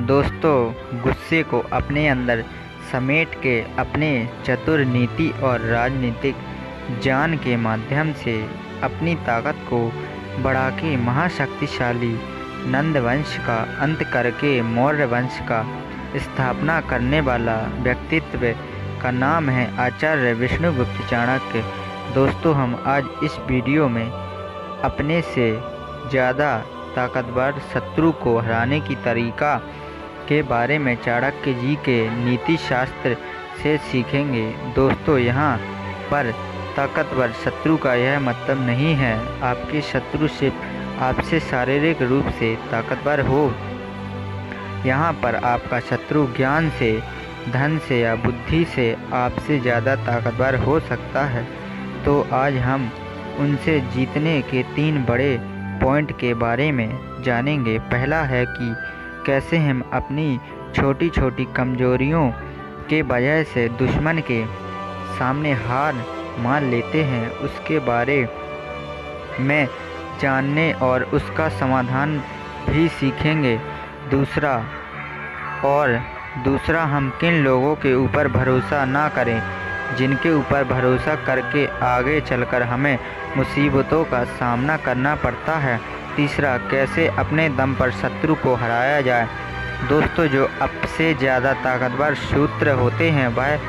दोस्तों, गुस्से को अपने अंदर समेट के अपने चतुर नीति और राजनीतिक ज्ञान के माध्यम से अपनी ताकत को बढ़ा के महाशक्तिशाली नंद वंश का अंत करके मौर्य वंश का स्थापना करने वाला व्यक्तित्व का नाम है आचार्य विष्णुगुप्त चाणक्य। दोस्तों, हम आज इस वीडियो में अपने से ज़्यादा ताकतवर शत्रु को हराने की तरीका के बारे में चाणक्य जी के नीति शास्त्र से सीखेंगे। दोस्तों, यहाँ पर ताकतवर शत्रु का यह मतलब नहीं है आपके शत्रु सिर्फ आपसे शारीरिक रूप से ताकतवर हो। यहाँ पर आपका शत्रु ज्ञान से, धन से या बुद्धि से आपसे ज़्यादा ताकतवर हो सकता है। तो आज हम उनसे जीतने के 3 बड़े पॉइंट के बारे में जानेंगे। पहला है कि कैसे हम अपनी छोटी छोटी कमजोरियों के वजह से दुश्मन के सामने हार मान लेते हैं, उसके बारे में जानने और उसका समाधान भी सीखेंगे। दूसरा हम किन लोगों के ऊपर भरोसा ना करें जिनके ऊपर भरोसा करके आगे चलकर हमें मुसीबतों का सामना करना पड़ता है। तीसरा, कैसे अपने दम पर शत्रु को हराया जाए। दोस्तों, जो आपसे ज़्यादा ताकतवर शत्रु होते हैं वह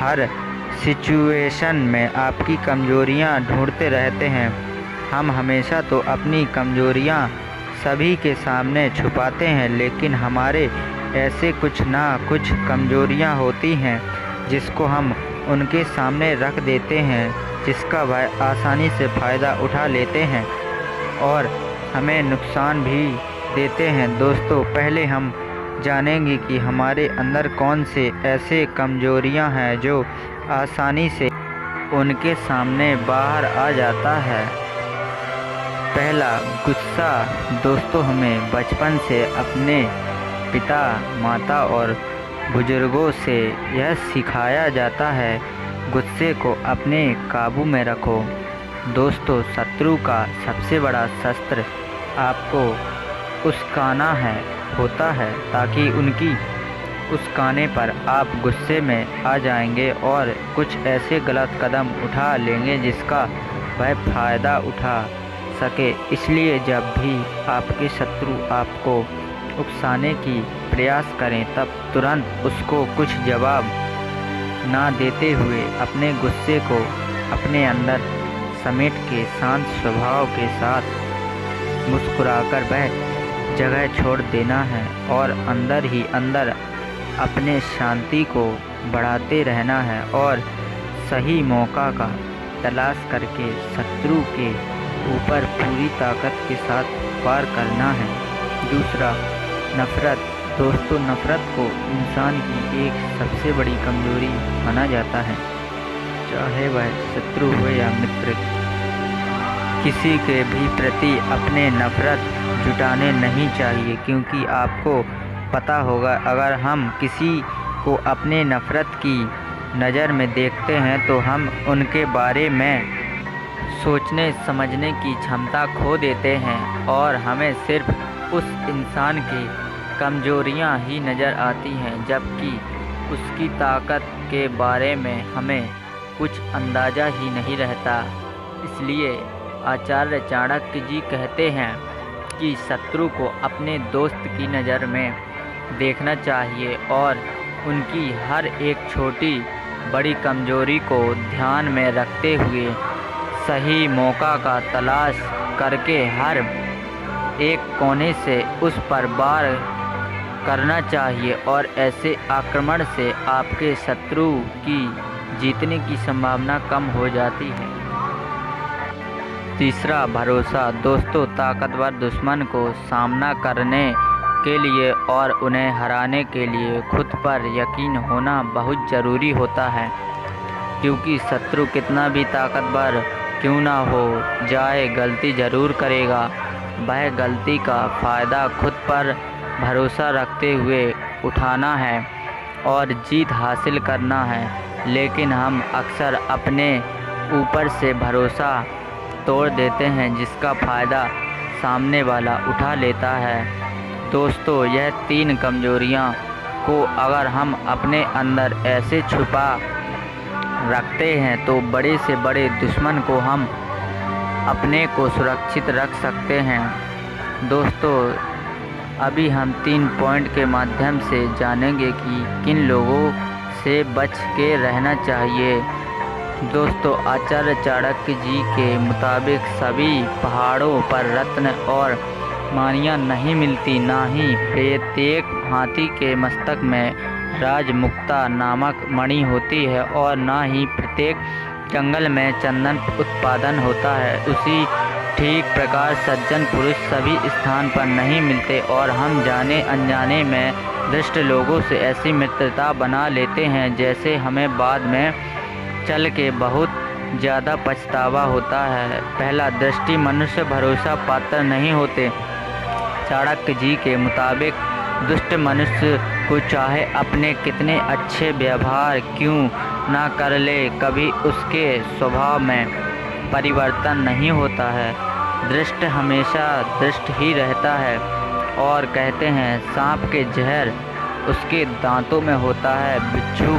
हर सिचुएशन में आपकी कमजोरियां ढूंढते रहते हैं। हम हमेशा तो अपनी कमजोरियां सभी के सामने छुपाते हैं, लेकिन हमारे ऐसे कुछ ना कुछ कमजोरियां होती हैं जिसको हम उनके सामने रख देते हैं, जिसका वह आसानी से फ़ायदा उठा लेते हैं और हमें नुकसान भी देते हैं। दोस्तों, पहले हम जानेंगे कि हमारे अंदर कौन से ऐसे कमजोरियां हैं जो आसानी से उनके सामने बाहर आ जाता है। पहला, गुस्सा। दोस्तों, हमें बचपन से अपने पिता, माता और बुजुर्गों से यह सिखाया जाता है, गुस्से को अपने काबू में रखो। दोस्तों, शत्रु का सबसे बड़ा शस्त्र आपको उस्काना होता है, ताकि उनकी उस्काने पर आप गुस्से में आ जाएंगे और कुछ ऐसे गलत कदम उठा लेंगे जिसका वह फ़ायदा उठा सके। इसलिए जब भी आपके शत्रु आपको उकसाने की प्रयास करें तब तुरंत उसको कुछ जवाब ना देते हुए अपने गुस्से को अपने अंदर समेट के शांत स्वभाव के साथ मुस्कुराकर वह जगह छोड़ देना है और अंदर ही अंदर अपने शांति को बढ़ाते रहना है और सही मौका का तलाश करके शत्रु के ऊपर पूरी ताकत के साथ वार करना है। दूसरा, नफ़रत। दोस्तों, नफ़रत को इंसान की एक सबसे बड़ी कमजोरी माना जाता है, चाहे वह शत्रु हो या मित्र। किसी के भी प्रति अपने नफ़रत जुटाने नहीं चाहिए, क्योंकि आपको पता होगा अगर हम किसी को अपने नफ़रत की नज़र में देखते हैं तो हम उनके बारे में सोचने समझने की क्षमता खो देते हैं और हमें सिर्फ उस इंसान की कमजोरियां ही नज़र आती हैं, जबकि उसकी ताकत के बारे में हमें कुछ अंदाज़ा ही नहीं रहता। इसलिए आचार्य चाणक्य जी कहते हैं कि शत्रु को अपने दोस्त की नज़र में देखना चाहिए और उनकी हर एक छोटी बड़ी कमजोरी को ध्यान में रखते हुए सही मौका का तलाश करके हर एक कोने से उस पर वार करना चाहिए और ऐसे आक्रमण से आपके शत्रु की जीतने की संभावना कम हो जाती है। तीसरा, भरोसा। दोस्तों, ताकतवर दुश्मन को सामना करने के लिए और उन्हें हराने के लिए खुद पर यकीन होना बहुत ज़रूरी होता है, क्योंकि शत्रु कितना भी ताकतवर क्यों ना हो जाए, गलती ज़रूर करेगा। वह गलती का फ़ायदा खुद पर भरोसा रखते हुए उठाना है और जीत हासिल करना है। लेकिन हम अक्सर अपने ऊपर से भरोसा तोड़ देते हैं, जिसका फ़ायदा सामने वाला उठा लेता है। दोस्तों, यह 3 कमजोरियां को अगर हम अपने अंदर ऐसे छुपा रखते हैं तो बड़े से बड़े दुश्मन को हम अपने को सुरक्षित रख सकते हैं। दोस्तों, अभी हम 3 पॉइंट के माध्यम से जानेंगे कि किन लोगों से बच के रहना चाहिए। दोस्तों, आचार्य चाणक्य जी के मुताबिक सभी पहाड़ों पर रत्न और मानियाँ नहीं मिलती, ना ही प्रत्येक हाथी के मस्तक में राजमुक्ता नामक मणि होती है और ना ही प्रत्येक जंगल में चंदन उत्पादन होता है। उसी ठीक प्रकार सज्जन पुरुष सभी स्थान पर नहीं मिलते और हम जाने अनजाने में दुष्ट लोगों से ऐसी मित्रता बना लेते हैं जैसे हमें बाद में चल के बहुत ज़्यादा पछतावा होता है। पहला, दृष्टि मनुष्य भरोसा पात्र नहीं होते। चाणक्य जी के मुताबिक दुष्ट मनुष्य को चाहे अपने कितने अच्छे व्यवहार क्यों ना कर ले, कभी उसके स्वभाव में परिवर्तन नहीं होता है। दृष्ट हमेशा दृष्ट ही रहता है और कहते हैं सांप के जहर उसके दांतों में होता है, बिच्छू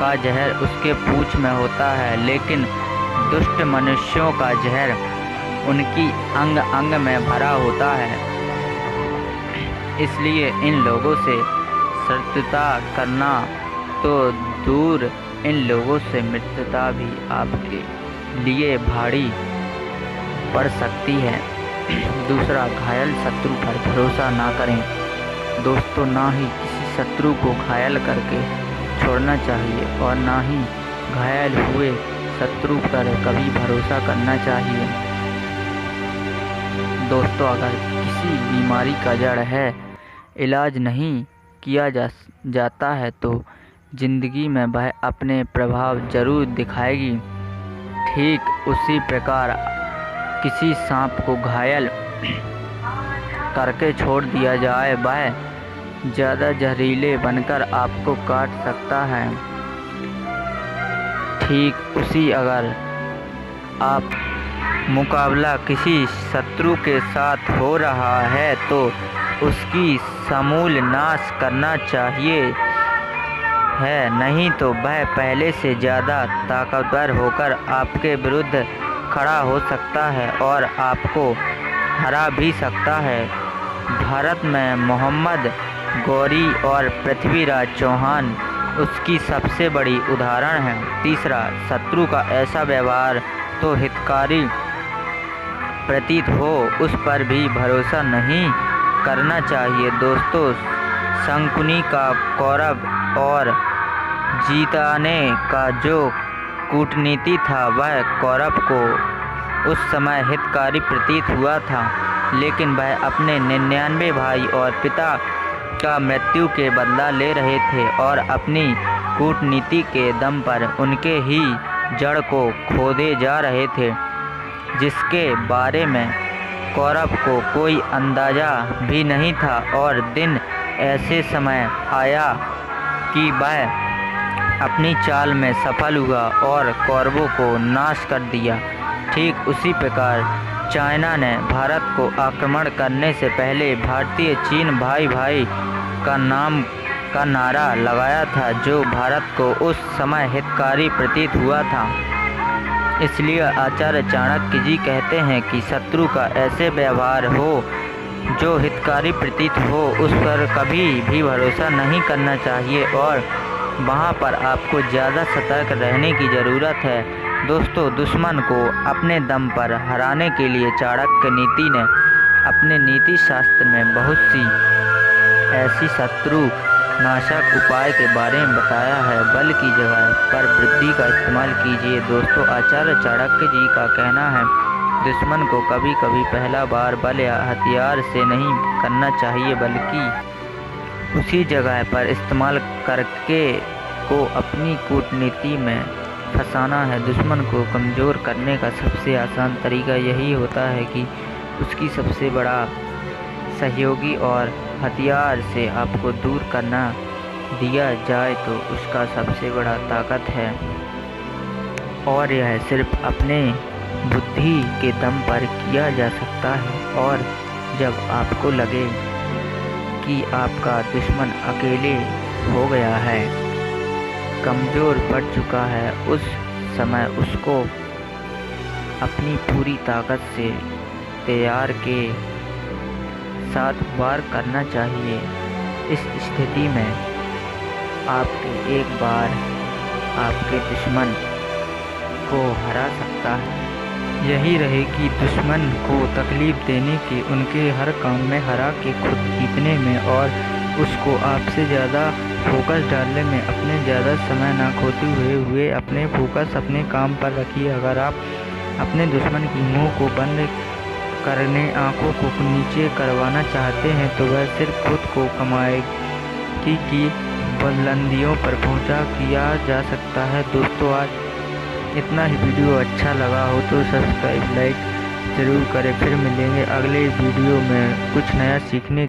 का जहर उसके पूंछ में होता है, लेकिन दुष्ट मनुष्यों का जहर उनकी अंग अंग में भरा होता है। इसलिए इन लोगों से शत्रुता करना तो दूर, इन लोगों से मित्रता भी आपके लिए भारी पड़ सकती है। दूसरा, घायल शत्रु पर भरोसा ना करें। दोस्तों, ना ही किसी शत्रु को घायल करके छोड़ना चाहिए और ना ही घायल हुए शत्रु पर कभी भरोसा करना चाहिए। दोस्तों, अगर किसी बीमारी का जड़ है, इलाज नहीं किया जाता है तो जिंदगी में वह अपने प्रभाव जरूर दिखाएगी। ठीक उसी प्रकार किसी सांप को घायल करके छोड़ दिया जाए, वह ज़्यादा जहरीले बनकर आपको काट सकता है। ठीक उसी अगर आप मुकाबला किसी शत्रु के साथ हो रहा है तो उसकी समूल नाश करना चाहिए है, नहीं तो वह पहले से ज़्यादा ताकतवर होकर आपके विरुद्ध खड़ा हो सकता है और आपको हरा भी सकता है। भारत में मोहम्मद गौरी और पृथ्वीराज चौहान उसकी सबसे बड़ी उदाहरण है। तीसरा, शत्रु का ऐसा व्यवहार तो हितकारी प्रतीत हो उस पर भी भरोसा नहीं करना चाहिए। दोस्तों, शंकुनी का कौरव और जीताने का जो कूटनीति था वह कौरव को उस समय हितकारी प्रतीत हुआ था, लेकिन वह अपने 99 भाई और पिता का मृत्यु के बदला ले रहे थे और अपनी कूटनीति के दम पर उनके ही जड़ को खोदे जा रहे थे, जिसके बारे में कौरव को कोई अंदाज़ा भी नहीं था। और दिन ऐसे समय आया कि वह अपनी चाल में सफल हुआ और कौरवों को नाश कर दिया। ठीक उसी प्रकार चाइना ने भारत को आक्रमण करने से पहले भारतीय चीन भाई भाई का नारा लगाया था, जो भारत को उस समय हितकारी प्रतीत हुआ था। इसलिए आचार्य चाणक्य जी कहते हैं कि शत्रु का ऐसे व्यवहार हो जो हितकारी प्रतीत हो उस पर कभी भी भरोसा नहीं करना चाहिए और वहाँ पर आपको ज़्यादा सतर्क रहने की ज़रूरत है। दोस्तों, दुश्मन को अपने दम पर हराने के लिए चाणक्य नीति ने अपने नीति शास्त्र में बहुत सी ऐसी शत्रु नाशक उपाय के बारे में बताया है। बल की जगह पर बुद्धि का इस्तेमाल कीजिए। दोस्तों, आचार्य चाणक्य जी का कहना है दुश्मन को कभी कभी पहला बार बल या हथियार से नहीं करना चाहिए, बल्कि उसी जगह पर इस्तेमाल करके को अपनी कूटनीति में फंसाना है। दुश्मन को कमज़ोर करने का सबसे आसान तरीका यही होता है कि उसकी सबसे बड़ा सहयोगी और हथियार से आपको दूर करना दिया जाए तो उसका सबसे बड़ा ताकत है, और यह सिर्फ अपने बुद्धि के दम पर किया जा सकता है। और जब आपको लगे कि आपका दुश्मन अकेले हो गया है, कमज़ोर पड़ चुका है, उस समय उसको अपनी पूरी ताकत से तैयार के साथ वार करना चाहिए। इस स्थिति में आपके एक बार आपके दुश्मन को हरा सकता है। यही रहेगी दुश्मन को तकलीफ़ देने की, उनके हर काम में हरा के खुद जीतने में और उसको आपसे ज़्यादा फोकस डालने में अपने ज़्यादा समय ना खोते हुए अपने फोकस अपने काम पर रखिए। अगर आप अपने दुश्मन की मुंह को बंद करने, आंखों को नीचे करवाना चाहते हैं तो वह सिर्फ खुद को कमाएगी की बुलंदियों पर पहुंचा किया जा सकता है। दोस्तों आज इतना ही। वीडियो अच्छा लगा हो तो सब्सक्राइब लाइक ज़रूर करें। फिर मिलेंगे अगले वीडियो में कुछ नया सीखने